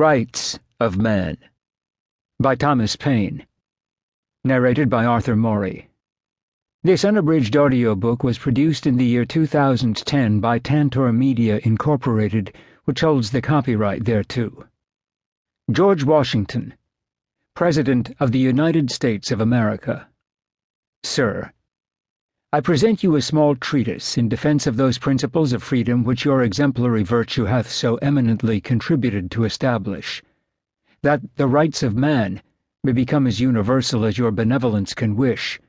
Rights of Man by Thomas Paine. Narrated by Arthur Morey. This unabridged audiobook was produced in the year 2010 by Tantor Media, Incorporated, which holds the copyright thereto. George Washington, President of the United States of America. Sir, I present you a small treatise in defense of those principles of freedom which your exemplary virtue hath so eminently contributed to establish, that the rights of man may become as universal as your benevolence can wish,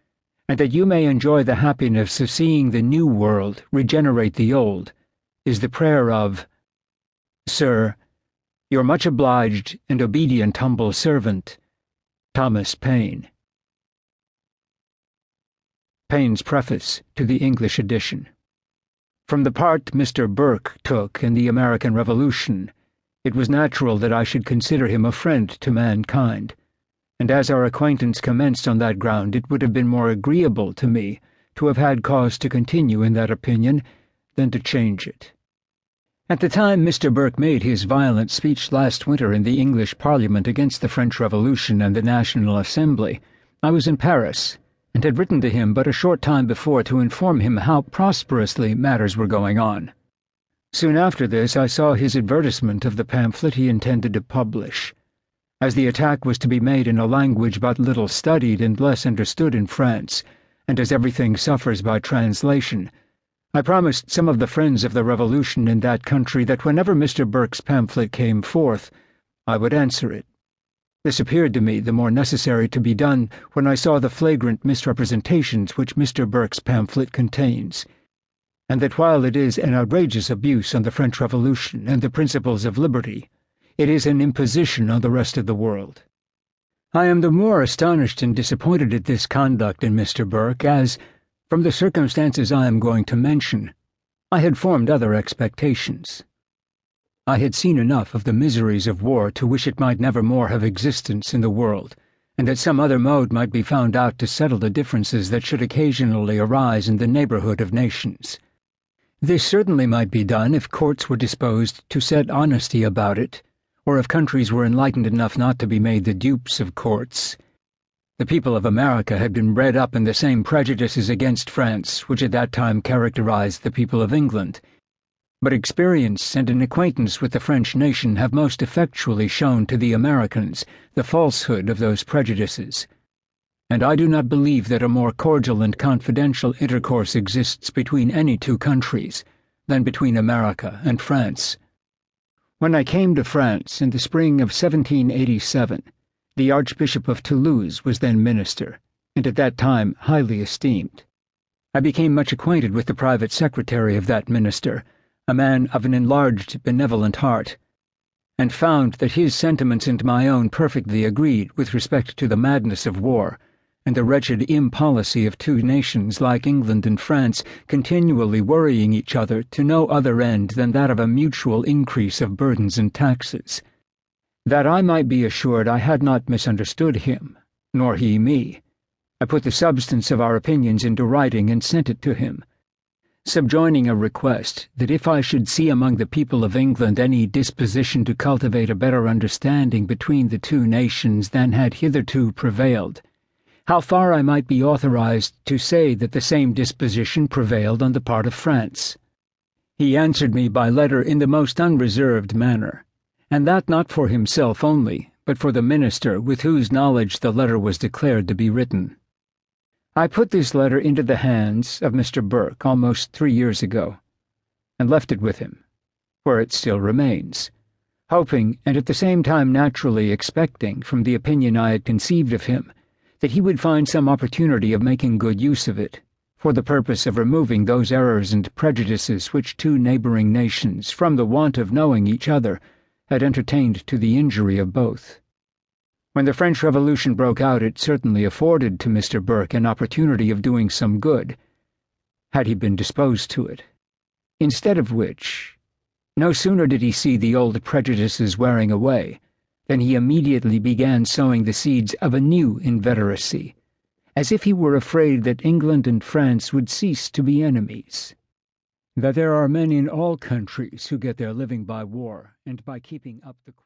and that you may enjoy the happiness of seeing the new world regenerate the old, is the prayer of, Sir, your much obliged and obedient humble servant, Thomas Paine. Paine's preface to the English edition. From the part Mr. Burke took in the American Revolution, it was natural that I should consider him a friend to mankind, and as our acquaintance commenced on that ground, it would have been more agreeable to me to have had cause to continue in that opinion than to change it. At the time Mr. Burke made his violent speech last winter in the English Parliament against the French Revolution and the National Assembly, I was in Paris, and had written to him but a short time before to inform him how prosperously matters were going on. Soon after this I saw his advertisement of the pamphlet he intended to publish. As the attack was to be made in a language but little studied and less understood in France, and as everything suffers by translation, I promised some of the friends of the Revolution in that country that whenever Mr. Burke's pamphlet came forth, I would answer it. This appeared to me the more necessary to be done when I saw the flagrant misrepresentations which Mr. Burke's pamphlet contains, and that while it is an outrageous abuse on the French Revolution and the principles of liberty, it is an imposition on the rest of the world. I am the more astonished and disappointed at this conduct in Mr. Burke as, from the circumstances I am going to mention, I had formed other expectations. I had seen enough of the miseries of war to wish it might never more have existence in the world, and that some other mode might be found out to settle the differences that should occasionally arise in the neighborhood of nations. This certainly might be done if courts were disposed to set honesty about it, or if countries were enlightened enough not to be made the dupes of courts. The people of America had been bred up in the same prejudices against France which at that time characterized the people of England, but experience and an acquaintance with the French nation have most effectually shown to the Americans the falsehood of those prejudices, and I do not believe that a more cordial and confidential intercourse exists between any two countries than between America and France. When I came to France in the spring of 1787, the Archbishop of Toulouse was then minister, and at that time highly esteemed. I became much acquainted with the private secretary of that minister, a man of an enlarged, benevolent heart, and found that his sentiments and my own perfectly agreed with respect to the madness of war, and the wretched impolicy of two nations like England and France continually worrying each other to no other end than that of a mutual increase of burdens and taxes. That I might be assured I had not misunderstood him, nor he me, I put the substance of our opinions into writing and sent it to him, subjoining a request that if I should see among the people of England any disposition to cultivate a better understanding between the two nations than had hitherto prevailed, how far I might be authorized to say that the same disposition prevailed on the part of France. He answered me by letter in the most unreserved manner, and that not for himself only, but for the minister with whose knowledge the letter was declared to be written. I put this letter into the hands of Mr. Burke almost 3 years ago, and left it with him, where it still remains, hoping and at the same time naturally expecting from the opinion I had conceived of him that he would find some opportunity of making good use of it, for the purpose of removing those errors and prejudices which two neighboring nations, from the want of knowing each other, had entertained to the injury of both. When the French Revolution broke out, it certainly afforded to Mr. Burke an opportunity of doing some good, had he been disposed to it. Instead of which, no sooner did he see the old prejudices wearing away, than he immediately began sowing the seeds of a new inveteracy, as if he were afraid that England and France would cease to be enemies. That there are men in all countries who get their living by war and by keeping up the